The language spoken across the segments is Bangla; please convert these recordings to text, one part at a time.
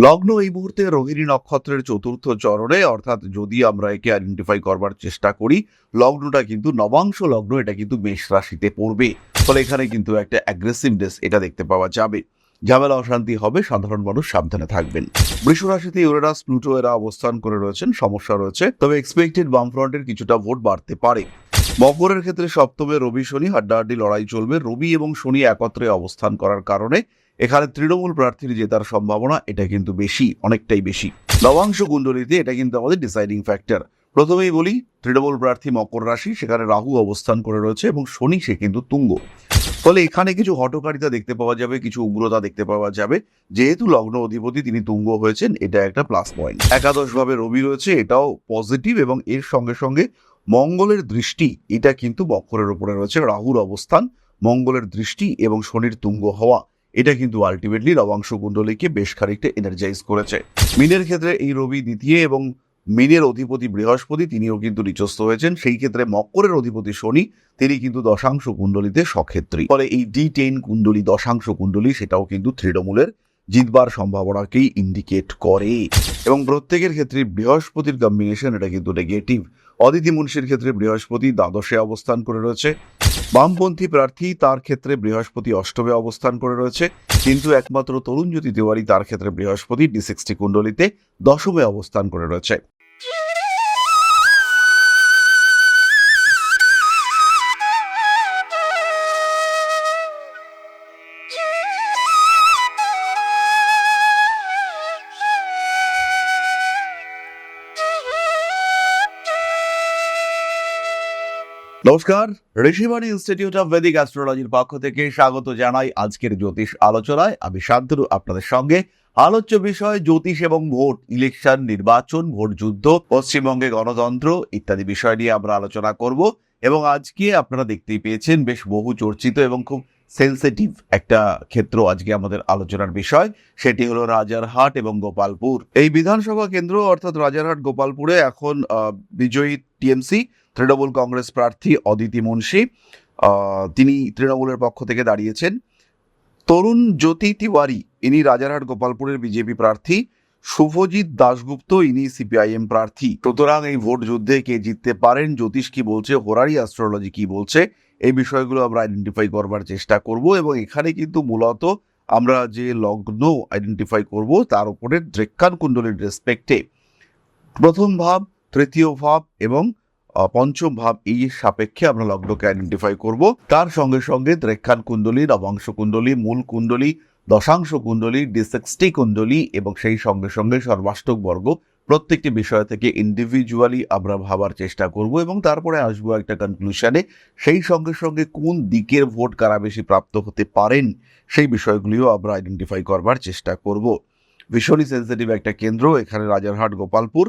লগ্ন এই মুহূর্তে রোহিণী নক্ষত্রের চতুর্থ চরণে, অর্থাৎ যদি আমরা একে আইডেন্টিফাই করবার চেষ্টা করি, লগ্নটা কিন্তু নবাংশ লগ্ন, এটা কিন্তু মেষ রাশিতে পড়বে। ফলে এখানে কিন্তু একটা অ্যাগ্রেসিভনেস এটা দেখতে পাওয়া যাবে। ঝামেলা অশান্তি হবে, সাধারণ মানুষ সাবধানে থাকবেন। বৃষ রাশিতে ইউরেনাস প্লুটো এরা অবস্থান করে রয়েছেন, সমস্যা রয়েছে, তবে এক্সপেক্টেড বামফ্রন্টের কিছুটা ভোট বাড়তে পারে। মকরের ক্ষেত্রে সপ্তমে রবি শনি হাড্ডাহাড্ডি লড়াই চলবে। রবি এবং শনি একত্রে অবস্থান করার কারণে এখানে তৃণমূল প্রার্থীর জেতার সম্ভাবনা এটা কিন্তু বেশি, অনেকটাই বেশি। নবাংশ কুণ্ডলিতে এটা কিন্তু আমাদের ডিসাইডিং ফ্যাক্টর। প্রথমেই বলি, তৃণমূল প্রার্থী মকর রাশি, সেখানে রাহু অবস্থান করে রয়েছে এবং শনি সে কিন্তু তুঙ্গ। ফলে এখানে কিছু হঠকারিতা দেখতে পাওয়া যাবে, কিছু উগ্রতা দেখতে পাওয়া যাবে। যেহেতু লগ্ন অধিপতি তিনি তুঙ্গ হয়েছেন, এটা একটা প্লাস পয়েন্ট। একাদশ ভাবে রবি রয়েছে, এটাও পজিটিভ, এবং এর সঙ্গে সঙ্গে মঙ্গলের দৃষ্টি এটা কিন্তু মকরের উপরে রয়েছে। রাহুর অবস্থান, মঙ্গলের দৃষ্টি এবং শনির তুঙ্গ হওয়া, এটা কিন্তু আলটিমেটলি নবাংশ কুণ্ডলীকে বেশ খানিকটা এনার্জাইজ করেছে। মিনের ক্ষেত্রে এই রবি দ্বিতীয়, এবং মিনের অধিপতি বৃহস্পতি তিনিও কিন্তু নিচস্থ হয়েছেন। সেই ক্ষেত্রে মকরের অধিপতি শনি তিনি কিন্তু দশাংশ কুণ্ডলিতে সক্ষেত্রী। ফলে এই D10 কুণ্ডলী, দশাংশ কুণ্ডলী, সেটাও কিন্তু তৃণমূলের জিতবার সম্ভাবনাকেই ইন্ডিকেট করে। এবং প্রত্যেকের ক্ষেত্রে বৃহস্পতির কম্বিনেশন এটা কিন্তু নেগেটিভ। অদিতি মুন্সির ক্ষেত্রে বৃহস্পতি দ্বাদশে অবস্থান করে রয়েছে। বামপন্থী প্রার্থী, তার ক্ষেত্রে বৃহস্পতি অষ্টমে অবস্থান করে রয়েছে। কিন্তু একমাত্র তরুণজ্যোতি তিওয়ারি, তার ক্ষেত্রে বৃহস্পতি D60 কুণ্ডলিতে দশমে অবস্থান করে রয়েছে। নমস্কার, ঋষিবাণী ইনস্টিটিউট অফ ভেদিক অ্যাস্ট্রোলজির পক্ষ থেকে স্বাগত জানাই আজকের জ্যোতিষ আলোচনায়। আমি শান্তনু আপনাদের সঙ্গে। আলোচ্য বিষয় জ্যোতিষ এবং ভোট, ইলেকশন, নির্বাচন, ভোট যুদ্ধ, পশ্চিমবঙ্গে গণতন্ত্র ইত্যাদি বিষয় নিয়ে আমরা আলোচনা করব। এবং আজকে আপনারা দেখতেই পেয়েছেন, বেশ বহু চর্চিত এবং খুব সেন্সিটিভ একটা ক্ষেত্র আজকে আমাদের আলোচনার বিষয়। সেটি হলো রাজারহাট এবং গোপালপুর। এই বিধানসভা কেন্দ্র, অর্থাৎ রাজারহাট গোপালপুরে এখন বিজয়ী টিএমসি তৃণমূল কংগ্রেস প্রার্থী অদিতি মুন্সি, তিনি তৃণমূলের পক্ষ থেকে দাঁড়িয়েছেন। তরুণজ্যোতি তিওয়ারি ইনি রাজারহাট গোপালপুরের বিজেপি প্রার্থী। শুভজিৎ দাশগুপ্ত ইনি সিপিআইএম প্রার্থী। সুতরাং এই ভোট যুদ্ধে কে জিততে পারেন, জ্যোতিষ কি বলছে, হোরারি অ্যাস্ট্রোলজি কি বলছে, এই বিষয়গুলো আমরা আইডেন্টিফাই করবার চেষ্টা করব। এবং এখানে কিন্তু মূলত আমরা যে লগ্ন আইডেন্টিফাই করব তার উপরে দ্রেক্কান কুণ্ডলীর রেসপেক্টে প্রথম ভাব, তৃতীয় ভাব এবং পঞ্চম ভাব, এই সাপেক্ষে আমরা লগ্নকে আইডেন্টিফাই করব। তার সঙ্গে সঙ্গে দ্রেক্কান কুণ্ডলী, নবাংশ কুণ্ডলী, মূল কুণ্ডলী, দশাংশ কুণ্ডলী, D60 কুণ্ডলী এবং সেই সঙ্গে সঙ্গে সর্বাষ্টক বর্গ, প্রত্যেকটি বিষয় থেকে ইন্ডিভিজুয়ালি আমরা ভাবার চেষ্টা করব এবং তারপরে আসবো একটা কনক্লুশনে। সেই সঙ্গে সঙ্গে কোন দিকের ভোট কারা বেশি প্রাপ্ত হতে পারেন, সেই বিষয়গুলিও আমরা আইডেন্টিফাই করবার চেষ্টা করব। ভীষণই সেন্সিটিভ একটা কেন্দ্র এখানে রাজারহাট গোপালপুর,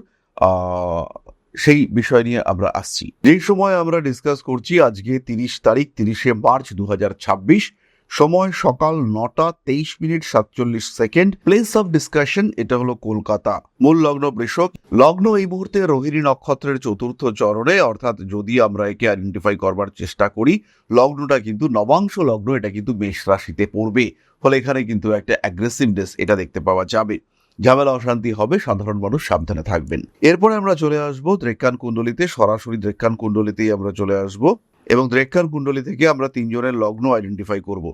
সেই বিষয় নিয়ে আমরা আসছি। যেই সময় আমরা ডিসকাস করছি আজকে 30 তারিখ, 30শে মার্চ 2026, সময় সকাল 9টা 23:47। প্লেস অফ ডিসকাশন এটা হলো কলকাতা। মূল লগ্ন বৃষভ। লগ্ন এই মুহূর্তে রোহিণী নক্ষত্রের চতুর্থ চরণে, অর্থাৎ যদি আমরা একে আইডেন্টিফাই করবার চেষ্টা করি, লগ্নটা কিন্তু নবাংশ লগ্ন, এটা কিন্তু মেষ রাশিতে পড়বে। ফলে এখানে কিন্তু একটা অ্যাগ্রেসিভনেস এটা দেখতে পাওয়া যাবে। ঝামেলা অশান্তি হবে, সাধারণ মানুষ সাবধানে থাকবেন। এরপরে আমরা চলে আসবো দ্রেক্কান কুণ্ডলিতে, সরাসরি দ্রেক্কান কুণ্ডলিতেই আমরা চলে আসব এবং দ্রেক্কান কুণ্ডলী থেকে আমরা তিনজনের লগ্ন আইডেন্টিফাই করব।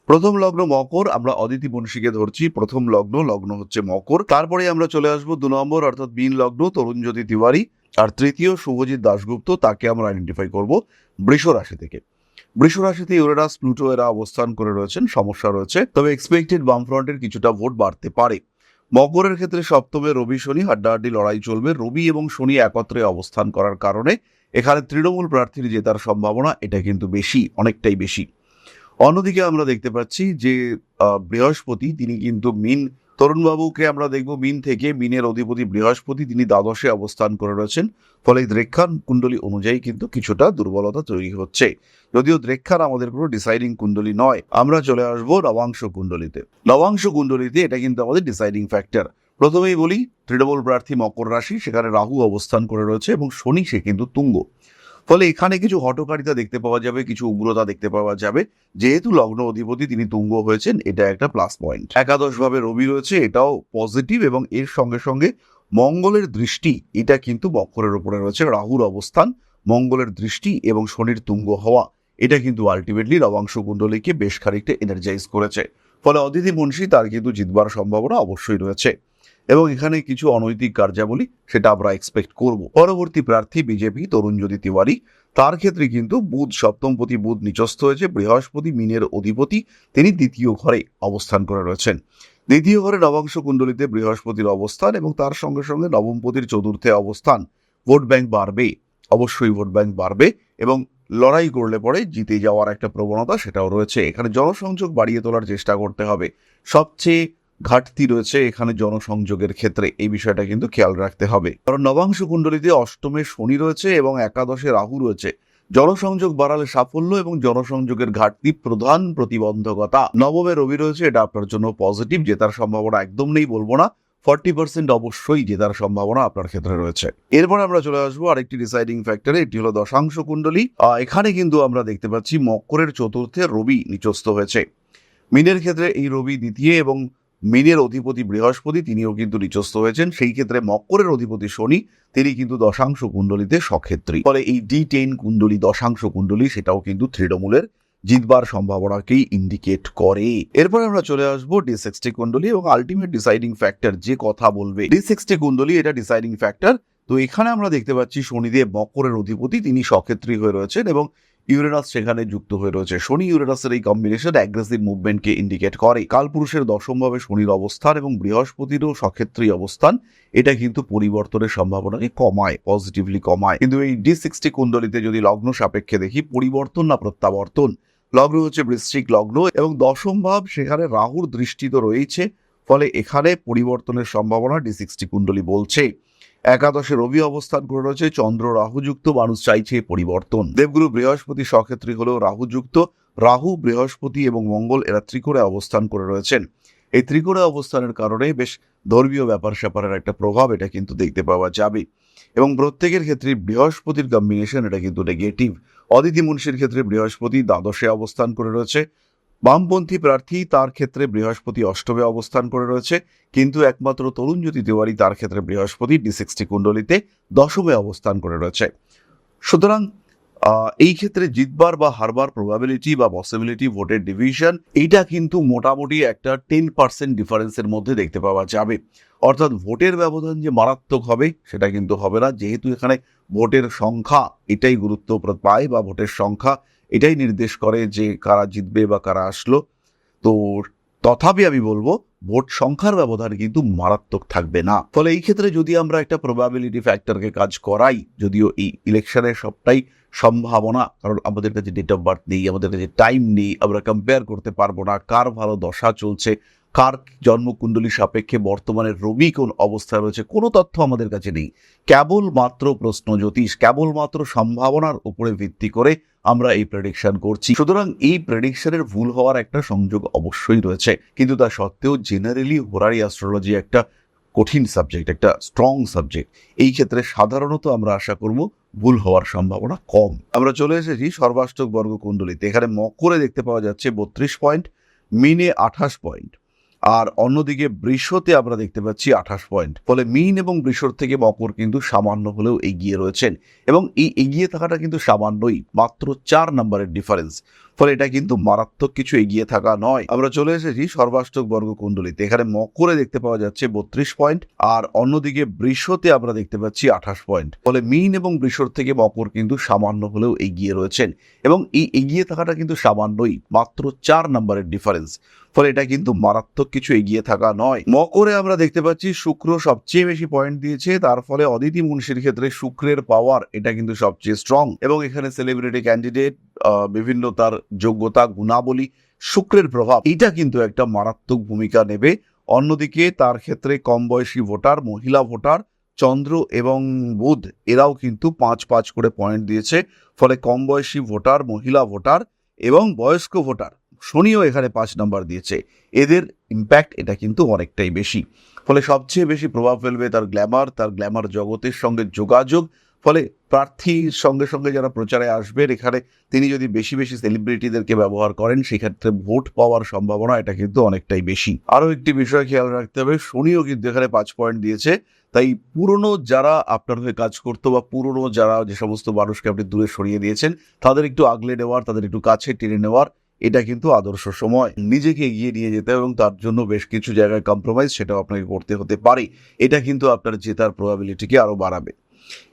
প্রথম লগ্ন মকর, আমরা অদিতি মুন্সিকে ধরছি। প্রথম লগ্ন হচ্ছে মকর। তারপরে আমরা চলে আসবো 2 নম্বর, অর্থাৎ মীন লগ্ন, তরুণজ্যোতি তিওয়ারি। আর তৃতীয় শুভজিৎ দাশগুপ্ত, তাকে আমরা আইডেন্টিফাই করব বৃষ রাশি থেকে। বৃষ রাশিতে ইউরেনাস প্লুটো এরা অবস্থান করে রয়েছেন, সমস্যা রয়েছে, তবে এক্সপেক্টেড বামফ্রন্টের কিছুটা ভোট বাড়তে পারে। মকরের ক্ষেত্রে সপ্তমে রবি শনি হাড্ডাহাড্ডি লড়াই চলবে। রবি এবং শনি একত্রে অবস্থান করার কারণে এখানে তৃণমূল প্রার্থীর জেতার সম্ভাবনা এটা কিন্তু বেশি, অনেকটাই বেশি। অন্যদিকে আমরা দেখতে পাচ্ছি যে বৃহস্পতি তিনি কিন্তু মিন, তরুণবাবুকে আমরা দেখব মিন থেকে, মিনের অধিপতি বৃহস্পতি তিনি দ্বাদশে অবস্থান করে রয়েছেন। ফলে দ্রেক্কান কুণ্ডলী অনুযায়ী কিন্তু কিছুটা দুর্বলতা তৈরি হচ্ছে। যদিও দ্রেক্কান আমাদের কোনো ডিসাইডিং কুণ্ডলী নয়। আমরা চলে আসবো নবাংশ কুণ্ডলীতে। নবাংশ কুণ্ডলীতে এটা কিন্তু আমাদের ডিসাইডিং ফ্যাক্টর। প্রথমেই বলি, তৃণমূল প্রার্থী মকর রাশি, সেখানে রাহু অবস্থান করে রয়েছে এবং শনি সে কিন্তু তুঙ্গ। ফলে এখানে কিছু হঠকারিতা দেখতে পাওয়া যাবে, কিছু উগ্রতা দেখতে পাওয়া যাবে। যেহেতু লগ্ন অধিপতি তিনি তুঙ্গ হয়েছেন, এটা একটা প্লাস পয়েন্ট। একাদশ ভাবে রবি রয়েছে, এটাও পজিটিভ, এবং এর সঙ্গে সঙ্গে মঙ্গলের দৃষ্টি, এটা কিন্তু বক্রের উপরে রয়েছে। রাহুর অবস্থান, মঙ্গলের দৃষ্টি এবং শনির তুঙ্গ হওয়া, এটা কিন্তু আলটিমেটলি নবাংশ কুণ্ডলীকে বেশ খানিকটা এনার্জাইজ করেছে। ফলে অদিতি মুন্সি তার কিন্তু জিতবার সম্ভাবনা অবশ্যই রয়েছে, এবং এখানে কিছু অনৈতিক কার্যাবলী সেটা আমরা এক্সপেক্ট করব। পরবর্তী প্রার্থী বিজেপি তরুণজ্যোতি তিওয়ারি, তার ক্ষেত্রে কিন্তু বুধ সপ্তমপতি বুধ নিচস্থ হয়েছে। বৃহস্পতি মিনের অধিপতি, তিনি দ্বিতীয় ঘরে অবস্থান করে রয়েছেন। দ্বিতীয় ঘরে নবাংশ কুণ্ডলীতে বৃহস্পতির অবস্থান এবং তার সঙ্গে সঙ্গে নবমপতির চতুর্থে অবস্থান। ভোট ব্যাংক বাড়বে, অবশ্যই ভোট ব্যাংক বাড়বে, এবং লড়াই করলে পরে জিতে যাওয়ার একটা প্রবণতা সেটাও রয়েছে। এখানে জনসংযোগ বাড়িয়ে তোলার চেষ্টা করতে হবে। সবচেয়ে ঘাটতি রয়েছে এখানে জনসংযোগের ক্ষেত্রে, এই বিষয়টা কিন্তু খেয়াল রাখতে হবে। কারণ নবাংশ কুণ্ডলীতে অষ্টমে শনি রয়েছে এবং একাদশে রাহু রয়েছে। জনসংযোগ বাড়ালে সাফল্য এবং জনসংযোগের ঘাটতি প্রধান প্রতিবন্ধকতা। নবমে রবি রয়েছে, এটা আপনার জন্য পজিটিভ। জেতার সম্ভাবনা একদম নেই বলবো না, 40% অবশ্যই জেতার সম্ভাবনা আপনার ক্ষেত্রে রয়েছে। এরপর আমরা চলে আসবো আরেকটি ডিসাইডিং ফ্যাক্টরে, এটি হলো দশাংশ কুণ্ডলী। এখানে কিন্তু আমরা দেখতে পাচ্ছি মকরের চতুর্থে রবি নিচস্থ হয়েছে। মিনের ক্ষেত্রে এই রবি দ্বিতীয়, এবং মিনের অধিপতি বৃহস্পতি তিনিও কিন্তু নিচস্থ হয়েছেন। সেই ক্ষেত্রে মকরের অধিপতি শনি, তিনি কিন্তু দশাংশ কুণ্ডলীতে সক্ষেত্রী। ফলে এই D10 কুণ্ডলী, দশাংশ কুণ্ডলী, সেটাও কিন্তু তৃণমূলের জিতবার সম্ভাবনাকেই ইন্ডিকেট করে। এরপর আমরা চলে আসবো D60 কুণ্ডলী, এবং আলটিমেট ডিসাইডিং ফ্যাক্টর যে কথা বলবে D60 কুণ্ডলী, এটা ডিসাইডিং ফ্যাক্টর। তো এখানে আমরা দেখতে পাচ্ছি শনিদেব মকরের অধিপতি, তিনি সক্ষেত্রী হয়ে রয়েছেন, এবং ইউরেনাস সেখানে যুক্ত হয়ে রয়েছে। শনি ইউরেনাসের এই কম্বিনেশন অ্যাগ্রেসিভ মুভমেন্টকে ইন্ডিকেট করে। কালপুরুষের দশমভাবে শনির অবস্থান এবং বৃহস্পতিরও সক্ষেত্রী অবস্থান, এটা কিন্তু পরিবর্তনের সম্ভাবনাকে কমায়, পজিটিভলি কমায়। কিন্তু এই D60 কুণ্ডলীতে যদি লগ্ন সাপেক্ষে দেখি, পরিবর্তন না প্রত্যাবর্তন। লগ্ন হচ্ছে বৃশ্চিক লগ্ন, এবং দশম ভাব, সেখানে রাহুর দৃষ্টি তো রয়েছে। ফলে এখানে পরিবর্তনের সম্ভাবনা D60 কুণ্ডলী বলছে। একাদশে রবি অবস্থান করে রয়েছে, চন্দ্র রাহুযুক্ত, মানুষ চাইছে পরিবর্তন। দেবগুরু বৃহস্পতি সক্ষেত্রী হলেও রাহুযুক্ত। রাহু, বৃহস্পতি এবং মঙ্গল এরা ত্রিকোণে অবস্থান করে রয়েছেন। এই ত্রিকোণে অবস্থানের কারণে বেশ ধর্মীয় ব্যাপার স্যাপারের একটা প্রভাব এটা কিন্তু দেখতে পাওয়া যাবে, এবং প্রত্যেকের ক্ষেত্রে বৃহস্পতির কম্বিনেশন এটা কিন্তু নেগেটিভ। অদিতি মুন্সির ক্ষেত্রে বৃহস্পতি দ্বাদশে অবস্থান করে রয়েছে। বামপন্থী প্রার্থী, তার ক্ষেত্রে বৃহস্পতি অষ্টমে অবস্থান করে রয়েছে, কিন্তু একমাত্র তরুণজ্যোতি তিওয়ারি, তার ক্ষেত্রে বৃহস্পতি D60 কুণ্ডলীতে দশমে অবস্থান করে রয়েছে। সুতরাং এই ক্ষেত্রে জিতবার বা হারবার প্রবাবিলিটি বা পসিবিলিটি, ভোটের ডিভিশন, এইটা কিন্তু মোটামুটি একটা 10% ডিফারেন্সের মধ্যে দেখতে পাওয়া যাবে। অর্থাৎ ভোটের ব্যবধান যে মারাত্মক হবে সেটা কিন্তু হবে না, যেহেতু এখানে ভোটের সংখ্যা এটাই গুরুত্ব পায়, বা ভোটের সংখ্যা এটাই নির্দেশ করে যে কারা জিতবে বা কারা আসলো। তো তথাপি আমি বলবো ভোট সংখ্যার ব্যবধান কিন্তু মারাত্মক থাকবে না। ফলে এই ক্ষেত্রে যদি আমরা একটা প্রবাবিলিটি ফ্যাক্টরকে কাজ করাই, যদিও এই ইলেকশনের সবটাই সম্ভাবনা, কারণ আমাদের কাছে ডেট অফ বার্থ নেই, আমাদের কাছে টাইম নেই, আমরা কম্পেয়ার করতে পারবো না কার ভালো দশা চলছে, কার জন্মকুণ্ডলী সাপেক্ষে বর্তমানে রবি কোন অবস্থায় রয়েছে, কোনো তথ্য আমাদের কাছে নেই। কেবলমাত্র প্রশ্ন জ্যোতিষ, কেবলমাত্র সম্ভাবনার উপরে ভিত্তি করে আমরা এই প্রেডিকশন করছি। সুতরাং এই প্রেডিকশনের ভুল হওয়ার একটা সংযোগ অবশ্যই রয়েছে, কিন্তু তা সত্ত্বেও জেনারেলি হোরারি অ্যাস্ট্রোলজি একটা কঠিন সাবজেক্ট, একটা স্ট্রং সাবজেক্ট। এই ক্ষেত্রে সাধারণত আমরা আশা করব ভুল হওয়ার সম্ভাবনা কম। আমরা চলে এসেছি সর্বাষ্টক বর্গ কুণ্ডলীতে। এখানে মকরে দেখতে পাওয়া যাচ্ছে 32 পয়েন্ট, মিনে 28 পয়েন্ট, আর অন্যদিকে বৃষতে আমরা দেখতে পাচ্ছি 28 পয়েন্ট। ফলে মিন এবং বৃষর থেকে মকর কিন্তু সামান্য হলেও এগিয়ে রয়েছেন, এবং এই এগিয়ে থাকাটা কিন্তু সামান্যই, মাত্র 4 নম্বরের ডিফারেন্স। ফলে এটা কিন্তু মারাত্মক কিছু এগিয়ে থাকা নয়। আমরা চলে এসেছি সর্বাষ্টক বর্গ কুণ্ডলীতে। এখানে মকরে দেখতে পাওয়া যাচ্ছে 32 পয়েন্ট, আর অন্যদিকে বৃষতে আমরা দেখতে পাচ্ছি 28 পয়েন্ট। ফলে মিন এবং বৃষর থেকে মকর কিন্তু সামান্য হলেও এগিয়ে রয়েছেন, এবং এই এগিয়ে থাকাটা কিন্তু সামান্যই, মাত্র 4 নম্বরের ডিফারেন্স। ফলে এটা কিন্তু মারাত্মক কিছু এগিয়ে থাকা নয়। মকরে আমরা দেখতে পাচ্ছি শুক্র সবচেয়ে বেশি পয়েন্ট দিয়েছে, তার ফলে অদিতি মুন্সির ক্ষেত্রে শুক্রের পাওয়ার এটা কিন্তু সবচেয়ে স্ট্রং, এবং এখানে সেলিব্রিটি ক্যান্ডিডেট, বিভিন্ন তার যোগ্যতা গুণাবলী, শুক্রের প্রভাব এটা কিন্তু একটা মারাত্মক ভূমিকা নেবে। অন্যদিকে তার ক্ষেত্রে কম বয়সী ভোটার, মহিলা ভোটার, চন্দ্র এবং বুধ এরাও কিন্তু 5-5 করে পয়েন্ট দিয়েছে। ফলে কম বয়সী ভোটার, মহিলা ভোটার এবং বয়স্ক ভোটার, শনিও এখানে 5 নাম্বার দিয়েছে, এদের ইম্প্যাক্ট এটা কিন্তু অনেকটাই বেশি। ফলে সবচেয়ে বেশি প্রভাব ফেলবে তার গ্ল্যামার, তার গ্ল্যামার জগতের সঙ্গে যোগাযোগ। ফলে প্রার্থীর সঙ্গে সঙ্গে যারা প্রচারে আসবেন, এখানে তিনি যদি বেশি বেশি সেলিব্রিটিদেরকে ব্যবহার করেন, সেক্ষেত্রে ভোট পাওয়ার সম্ভাবনা এটা কিন্তু অনেকটাই বেশি। আরো একটি বিষয় খেয়াল রাখতে হবে, শনিও কিন্তু এখানে 5 পয়েন্ট দিয়েছে। তাই পুরনো যারা আপনার হয়ে কাজ করতো বা পুরনো যারা যে সমস্ত মানুষকে আপনি দূরে সরিয়ে দিয়েছেন, তাদের একটু আগলে নেওয়ার, তাদের একটু কাছে টেনে নেওয়ার এটা কিন্তু আদর্শ সময়। নিজেকে এগিয়ে নিয়ে যেতে এবং তার জন্য বেশ কিছু জায়গায় কম্প্রোমাইজ সেটাও আপনাকে করতে হতে পারে। এটা কিন্তু আপনার জেতার প্রবাবিলিটিকে আরো বাড়াবে।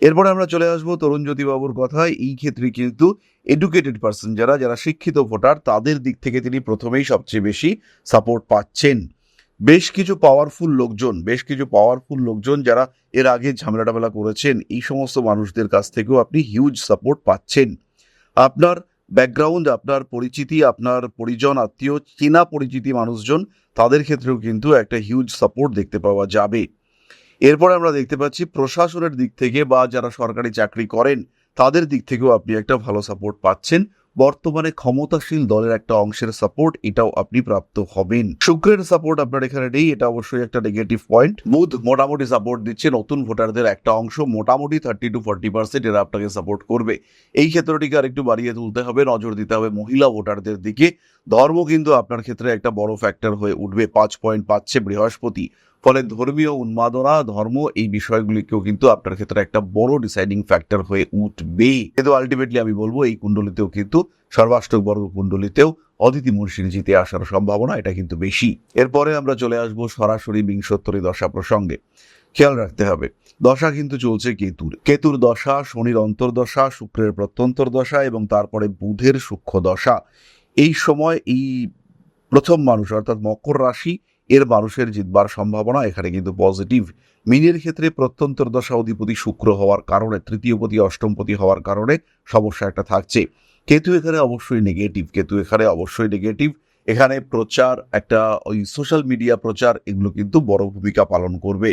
এরপরে আমরা চলে আসবো তরুণ জ্যোতিবাবুর কথায়। এই ক্ষেত্রে কিন্তু এডুকেটেড পার্সন যারা শিক্ষিত ভোটার, তাদের দিক থেকে তিনি প্রথমেই সবচেয়ে বেশি সাপোর্ট পাচ্ছেন। বেশ কিছু পাওয়ারফুল লোকজন যারা এর আগে ঝামেলা টামেলা করেছেন, এই সমস্ত মানুষদের কাছ থেকেও আপনি হিউজ সাপোর্ট পাচ্ছেন। আপনার ব্যাকগ্রাউন্ড, আপনার পরিচিতি, আপনার পরিজন, আত্মীয়, চেনা পরিচিতি মানুষজন, তাদের ক্ষেত্রেও কিন্তু একটা হিউজ সাপোর্ট দেখতে পাওয়া যাবে। এরপর আমরা দেখতে পাচ্ছি প্রশাসনের দিক থেকে বা যারা সরকারি চাকরি করেন, তাদের দিক থেকেও আপনি একটা ভালো সাপোর্ট পাচ্ছেন। বর্তমানে ক্ষমতাশীল দলের একটা অংশের সাপোর্ট এটাও আপনি প্রাপ্ত হবেন। শুক্রের সাপোর্ট আপনার এখানে নেই, এটা অবশ্যই একটা নেগেটিভ পয়েন্ট। বুধ মোটামুটি সাপোর্ট দিচ্ছে, নতুন ভোটারদের একটা অংশ মোটামুটি 30 to 40% এরা আপনাকে সাপোর্ট করবে। এই ক্ষেত্রটিকে আরেকটু বাড়িয়ে তুলতে হবে, নজর দিতে হবে মহিলা ভোটারদের দিকে। ধর্ম কিন্তু আপনার ক্ষেত্রে একটা বড় ফ্যাক্টর হয়ে উঠবে, 5 পয়েন্ট পাচ্ছে বৃহস্পতি। ফলে ধর্মীয় উন্মাদনা, ধর্ম, এই বিষয়গুলিকেও কিন্তু আপনার ক্ষেত্রে একটা বড় ডিসাইডিং ফ্যাক্টর হয়ে উঠবে। কিন্তু আলটিমেটলি আমি বলবো এই কুণ্ডলিতেও কিন্তু, সর্বাষ্টক বর্গ কুণ্ডলিতেও অদিতি মুর্শির জিতে আসার সম্ভাবনা এটা কিন্তু বেশি। এরপরে আমরা চলে আসবো সরাসরি বিংশোত্তরী দশা প্রসঙ্গে। খেয়াল রাখতে হবে, দশা কিন্তু চলছে কেতুর দশা, শনির অন্তর্দশা, শুক্রের প্রত্যন্তর দশা এবং তারপরে বুধের সূক্ষ্ম দশা। এই সময় এই প্রথম মানুষ অর্থাৎ মকর রাশি এর মানুষের জিতবার সম্ভাবনা এখানে কিন্তু পজিটিভ। মিনের ক্ষেত্রে প্রত্যন্তর দশা অধিপতি শুক্র হওয়ার কারণে, তৃতীয়পতি অষ্টমপতি হওয়ার কারণে সমস্যা একটা থাকছে। কেতু এখানে অবশ্যই নেগেটিভ। এখানে প্রচার, একটা ওই সোশ্যাল মিডিয়া প্রচার, এগুলো কিন্তু বড় ভূমিকা পালন করবে।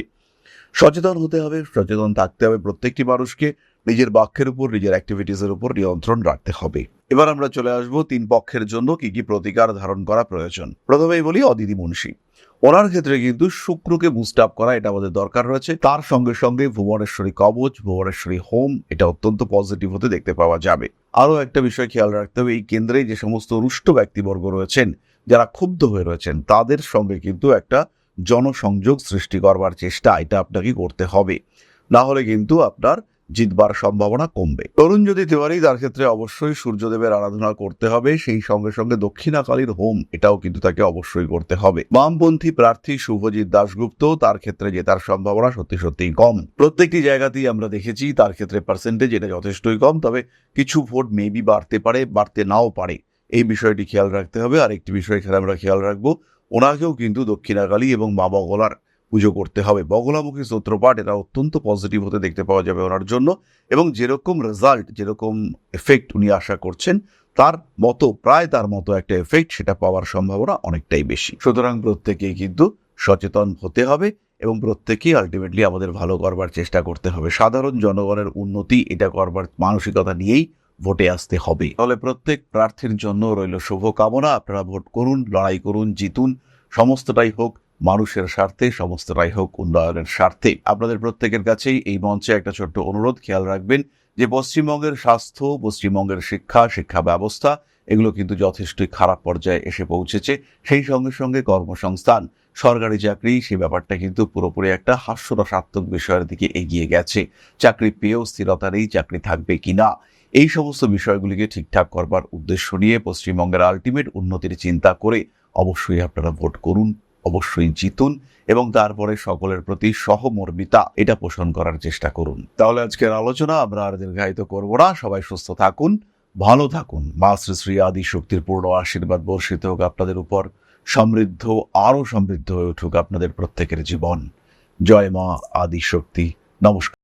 সচেতন হতে হবে, সচেতন থাকতে হবে প্রত্যেকটি মানুষকে। নিজের বাক্যের উপর, নিজের অ্যাক্টিভিটিসের উপর নিয়ন্ত্রণ রাখতে হবে। এবার আমরা চলে আসবো 3 পক্ষের জন্য কি কি প্রতিকার ধারণ করা প্রয়োজন। প্রথমেই বলি অদিতি মুন্সি, ওনার ক্ষেত্রে কিন্তু শুক্রকে বুস্ট আপ করা এটা আমাদের দরকার রয়েছে। তার সঙ্গে সঙ্গে ভুবনেশ্বরী কবচ, ভুবনেশ্বরী হোম, এটা অত্যন্ত পজিটিভ হতে দেখতে পাওয়া যাবে। আরও একটা বিষয় খেয়াল রাখতে হবে, এই কেন্দ্রে যে সমস্ত রুষ্ট ব্যক্তিবর্গ রয়েছেন, যারা ক্ষুব্ধ হয়ে রয়েছেন, তাদের সঙ্গে কিন্তু একটা জনসংযোগ সৃষ্টি করবার চেষ্টা এটা আপনাকে করতে হবে, না হলে কিন্তু আপনার জিতবার সম্ভাবনা কমবে। তরুণ যদি তিওয়ারি, তার ক্ষেত্রে অবশ্যই সূর্যদেবের আরাধনা করতে হবে, সেই সঙ্গে সঙ্গে দক্ষিণাকালীর হোম এটাও কিন্তু তাকে অবশ্যই করতে হবে। বামপন্থী প্রার্থী শুভজিৎ দাশগুপ্ত, তার ক্ষেত্রে জেতার সম্ভাবনা সত্যিই কম। প্রত্যেকটি জায়গাতেই আমরা দেখেছি তার ক্ষেত্রে পার্সেন্টেজ এটা যথেষ্টই কম, তবে কিছু ভোট মেবি বাড়তে পারে, বাড়তে নাও পারে, এই বিষয়টি খেয়াল রাখতে হবে। আর একটি বিষয় এখানে আমরা খেয়াল রাখবো, ওনাকেও কিন্তু দক্ষিণাকালী এবং মা বগলার পুজো করতে হবে। বগলামুখী স্তোত্রপাঠ এটা অত্যন্ত পজিটিভ হতে দেখতে পাওয়া যাবে ওনার জন্য, এবং যেরকম রেজাল্ট, যেরকম এফেক্ট উনি আশা করছেন, প্রায় তার মতো একটা এফেক্ট সেটা পাওয়ার সম্ভাবনা অনেকটাই বেশি। সুতরাং প্রত্যেকেই কিন্তু সচেতন হতে হবে এবং প্রত্যেকেই আলটিমেটলি আমাদের ভালো করবার চেষ্টা করতে হবে। সাধারণ জনগণের উন্নতি এটা করবার মানসিকতা নিয়েই ভোটে আসতে হবে। তাহলে প্রত্যেক প্রার্থীর জন্য রইল শুভকামনা। আপনারা ভোট করুন, লড়াই করুন, জিতুন। সমস্তটাই হোক মানুষের স্বার্থে, সমস্তটাই হোক উন্নয়নের স্বার্থে। আপনাদের প্রত্যেকের কাছেই এই মঞ্চে একটা ছোট্ট অনুরোধ, খেয়াল রাখবেন যে পশ্চিমবঙ্গের স্বাস্থ্য, পশ্চিমবঙ্গের শিক্ষা ব্যবস্থা এগুলো কিন্তু যথেষ্টই খারাপ পর্যায়ে এসে পৌঁছেছে। সেই সঙ্গে সঙ্গে কর্মসংস্থান, সরকারি চাকরি, সে ব্যাপারটা কিন্তু পুরোপুরি একটা হাস্যরসাত্মক বিষয়ের দিকে এগিয়ে গেছে। চাকরি পেয়েও স্থিরতা নেই, চাকরি থাকবে কিনা, এই সমস্ত বিষয়গুলিকে ঠিকঠাক করবার উদ্দেশ্য নিয়ে পশ্চিমবঙ্গের আলটিমেট উন্নতির চিন্তা করে অবশ্যই আপনারা ভোট করুন, অবশ্যই জিতুন এবং তারপরে সকলের প্রতি সহমর্মিতা এটা পোষণ করার চেষ্টা করুন। তাহলে আজকের আলোচনা আমরা আর দীর্ঘায়িত করব না। সবাই সুস্থ থাকুন, ভালো থাকুন। মা শ্রী শ্রী আদি শক্তির পূর্ণ আশীর্বাদ বর্ষিত হোক আপনাদের উপর। আরো সমৃদ্ধ হয়ে উঠুক আপনাদের প্রত্যেকের জীবন। জয় মা আদি শক্তি। নমস্কার।